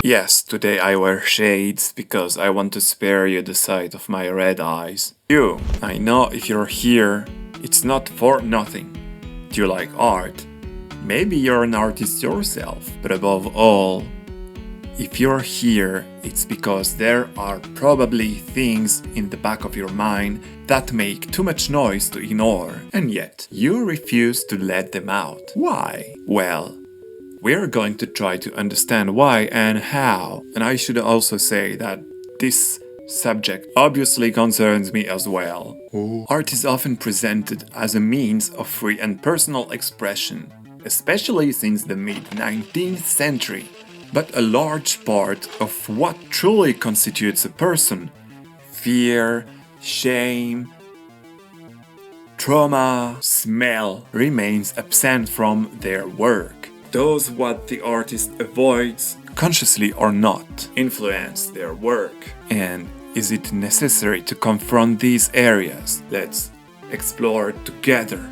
Yes, today I wear shades because I want to spare you the sight of my red eyes. You, I know if you're here, it's not for nothing. Do you like art? Maybe you're an artist yourself, but above all, if you're here, it's because there are probably things in the back of your mind that make too much noise to ignore, and yet you refuse to let them out. Why? Well, we're going to try to understand why and how. And I should also say that this subject obviously concerns me as well. Art is often presented as a means of free and personal expression, especially since the mid-19th century. But a large part of what truly constitutes a person, fear, shame, trauma, smell, remains absent from their work. Does what the artist avoids, consciously or not, influence their work? And is it necessary to confront these areas? Let's explore together.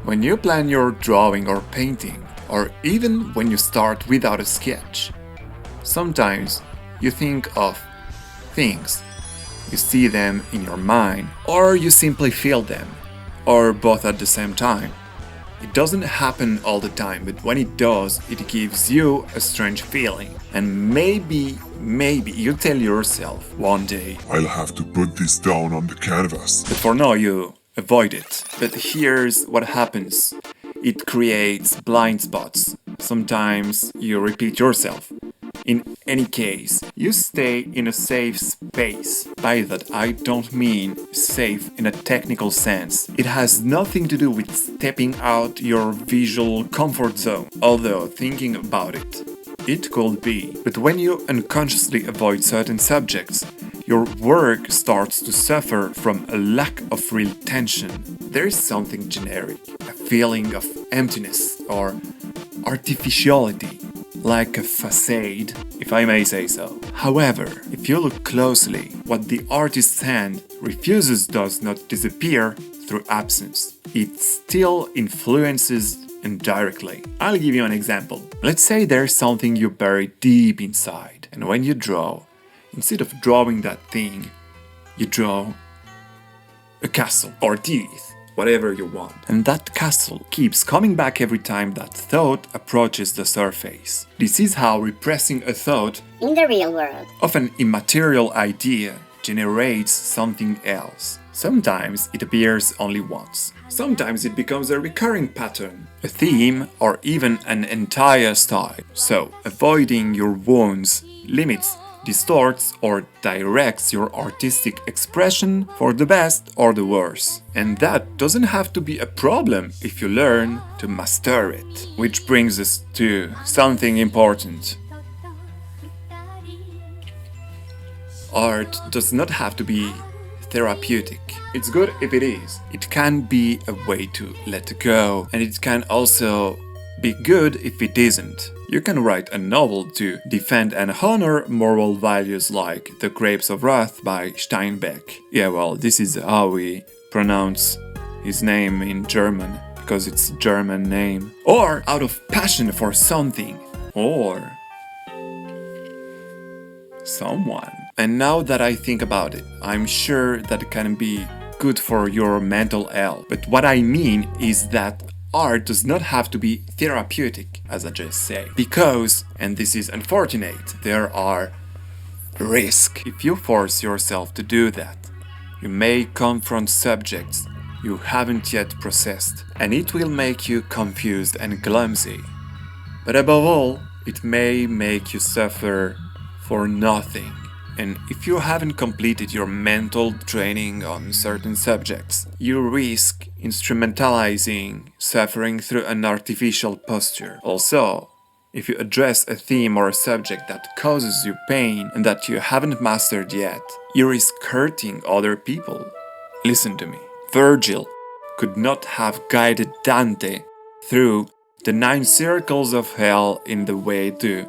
When you plan your drawing or painting, or even when you start without a sketch, sometimes you think of things. You see them in your mind, or you simply feel them, or both at the same time. It doesn't happen all the time, but when it does, it gives you a strange feeling. And maybe you tell yourself one day, I'll have to put this down on the canvas. but for now you avoid it. But here's what happens. It creates blind spots. Sometimes you repeat yourself. In any case, you stay in a safe space. By that I don't mean safe in a technical sense. It has nothing to do with stepping out your visual comfort zone, although thinking about it, it could be. But when you unconsciously avoid certain subjects, your work starts to suffer from a lack of real tension. There is something generic, a feeling of emptiness or artificiality, like a facade, if I may say so. However, if you look closely, what the artist's hand refuses does not disappear through absence. It still influences indirectly. I'll give you an example. Let's say there's something you bury deep inside, and when you draw, instead of drawing that thing, you draw a castle or teeth. Whatever you want. And that castle keeps coming back every time that thought approaches the surface. This is how repressing a thought in the real world of an immaterial idea generates something else. Sometimes it appears only once. Sometimes it becomes a recurring pattern, a theme, or even an entire style. So, avoiding your wounds limits, distorts or directs your artistic expression for the best or the worse. And that doesn't have to be a problem if you learn to master it. Which brings us to something important. Art does not have to be therapeutic. It's good if it is. It can be a way to let go, and it can also be good if it isn't. You can write a novel to defend and honor moral values like The Grapes of Wrath by Steinbeck. Yeah, well, this is how we pronounce his name in German, because it's a German name. Or out of passion for something. Or someone. And now that I think about it, I'm sure that it can be good for your mental health. But what I mean is that art does not have to be therapeutic, as I just said. Because, and this is unfortunate, there are risks. If you force yourself to do that, you may confront subjects you haven't yet processed, and it will make you confused and clumsy. But above all, it may make you suffer for nothing. And if you haven't completed your mental training on certain subjects, you risk instrumentalizing suffering through an artificial posture. Also, if you address a theme or a subject that causes you pain and that you haven't mastered yet, you risk hurting other people. Listen to me. Virgil could not have guided Dante through the 9 circles of hell in the way to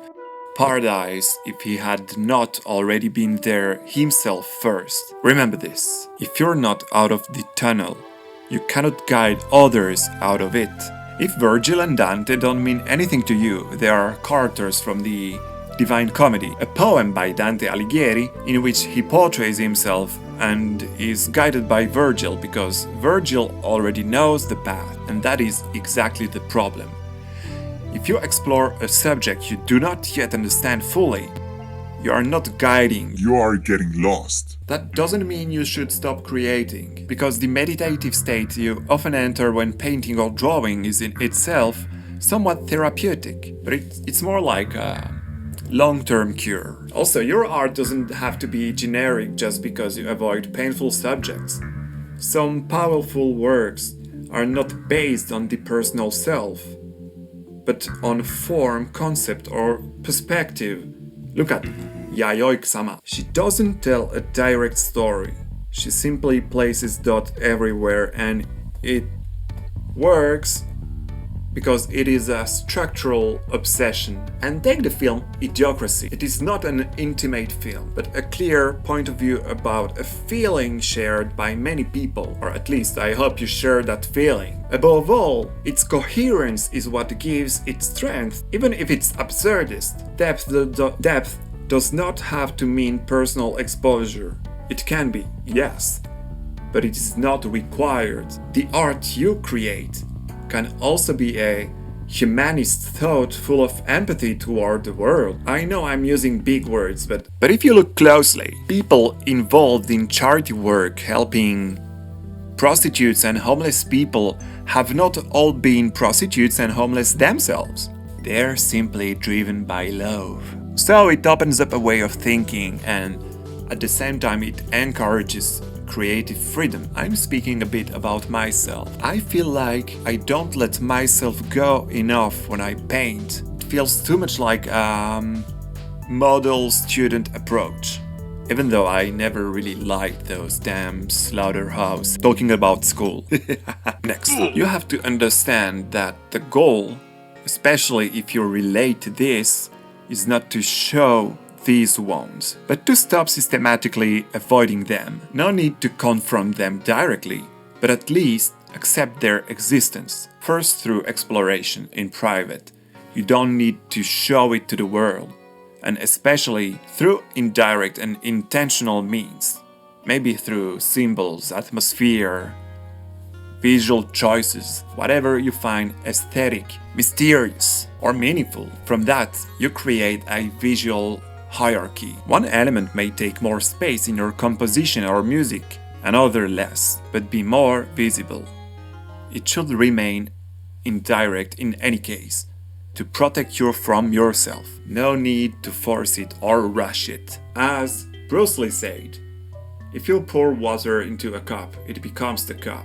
paradise if he had not already been there himself first. Remember this. If you're not out of the tunnel, you cannot guide others out of it. If Virgil and Dante don't mean anything to you, they are characters from the Divine Comedy, a poem by Dante Alighieri in which he portrays himself and is guided by Virgil because Virgil already knows the path, and that is exactly the problem. If you explore a subject you do not yet understand fully, you are not guiding. You are getting lost. That doesn't mean you should stop creating, because the meditative state you often enter when painting or drawing is in itself somewhat therapeutic, but it's more like a long-term cure. Also, your art doesn't have to be generic just because you avoid painful subjects. Some powerful works are not based on the personal self, but on form, concept, or perspective. Look at Yayoi-sama. She doesn't tell a direct story. She simply places dots everywhere, and it works because it is a structural obsession. And take the film Idiocracy. It is not an intimate film, but a clear point of view about a feeling shared by many people, or at least I hope you share that feeling. Above all, its coherence is what gives it strength, even if it's absurdist. Depth does not have to mean personal exposure. It can be, yes, but it is not required. The art you create can also be a humanist thought full of empathy toward the world. I know I'm using big words, but if you look closely, people involved in charity work helping prostitutes and homeless people have not all been prostitutes and homeless themselves. They're simply driven by love. So it opens up a way of thinking, and at the same time it encourages creative freedom. I'm speaking a bit about myself. I feel like I don't let myself go enough when I paint. It feels too much like a model student approach. Even though I never really liked those damn slaughterhouse talking about school. Next, you have to understand that the goal, especially if you relate to this, is not to show these wounds, but to stop systematically avoiding them. No need to confront them directly, but at least accept their existence, first through exploration in private. You don't need to show it to the world, and especially through indirect and intentional means, maybe through symbols, atmosphere, visual choices, whatever you find aesthetic, mysterious, or meaningful. From that, you create a visual hierarchy. One element may take more space in your composition or music, another less, but be more visible. It should remain indirect in any case, to protect you from yourself. No need to force it or rush it. As Bruce Lee said, if you pour water into a cup, it becomes the cup.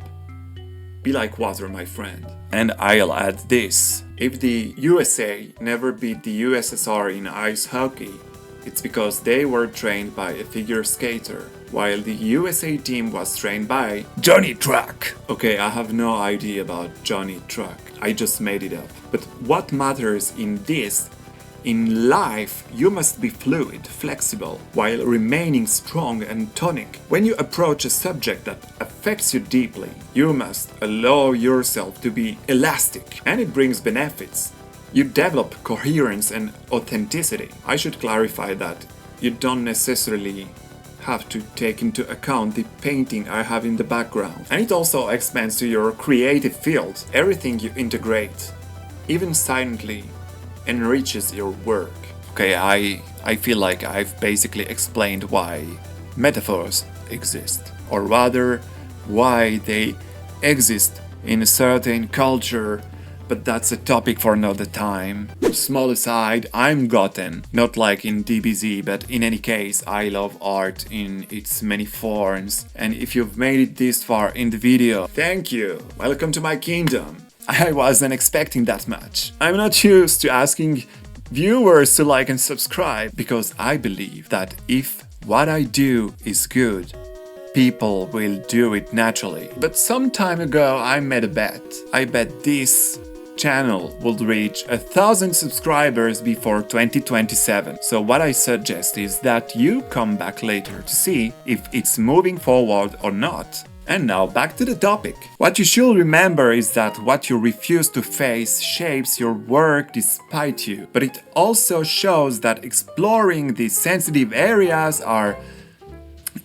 Be like water, my friend. And I'll add this. If the USA never beat the USSR in ice hockey, it's because they were trained by a figure skater, while the USA team was trained by Johnny Truck. Okay, I have no idea about Johnny Truck. I just made it up. But what matters in this, in life, you must be fluid, flexible, while remaining strong and tonic. When you approach a subject that affects you deeply, you must allow yourself to be elastic, and it brings benefits. You develop coherence and authenticity. I should clarify that you don't necessarily have to take into account the painting I have in the background. And it also expands to your creative field. Everything you integrate, even silently, enriches your work. Okay, I feel like I've basically explained why metaphors exist, or rather, why they exist in a certain culture, but that's a topic for another time. Small aside, I'm gotten, not like in DBZ, but in any case, I love art in its many forms, and if you've made it this far in the video, thank you! Welcome to my kingdom! I wasn't expecting that much. I'm not used to asking viewers to like and subscribe, because I believe that if what I do is good, people will do it naturally. But some time ago I made a bet. I bet this channel would reach 1,000 subscribers before 2027. So what I suggest is that you come back later to see if it's moving forward or not. And now back to the topic. What you should remember is that what you refuse to face shapes your work despite you. But it also shows that exploring these sensitive areas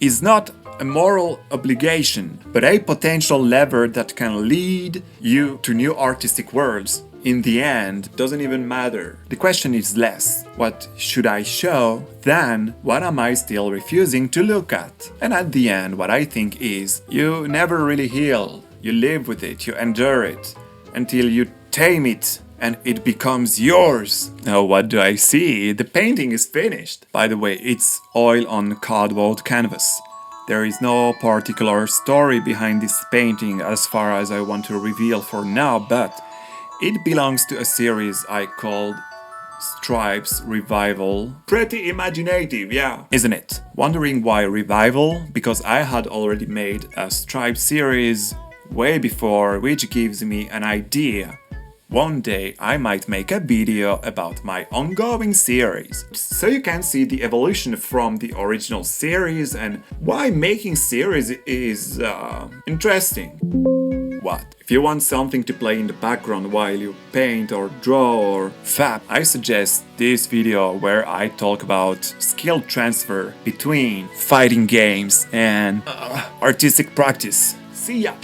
is not a moral obligation, but a potential lever that can lead you to new artistic worlds. In the end, doesn't even matter. The question is less, what should I show, than what am I still refusing to look at? And at the end, what I think is, you never really heal. You live with it, you endure it, until you tame it and it becomes yours. Now what do I see? The painting is finished. By the way, it's oil on cardboard canvas. There is no particular story behind this painting as far as I want to reveal for now, but it belongs to a series I called Stripes Revival. Pretty imaginative, yeah, isn't it? Wondering why Revival? Because I had already made a Stripe series way before, which gives me an idea. One day I might make a video about my ongoing series, so you can see the evolution from the original series and why making series is interesting. What? If you want something to play in the background while you paint or draw or fab, I suggest this video where I talk about skill transfer between fighting games and artistic practice. See ya!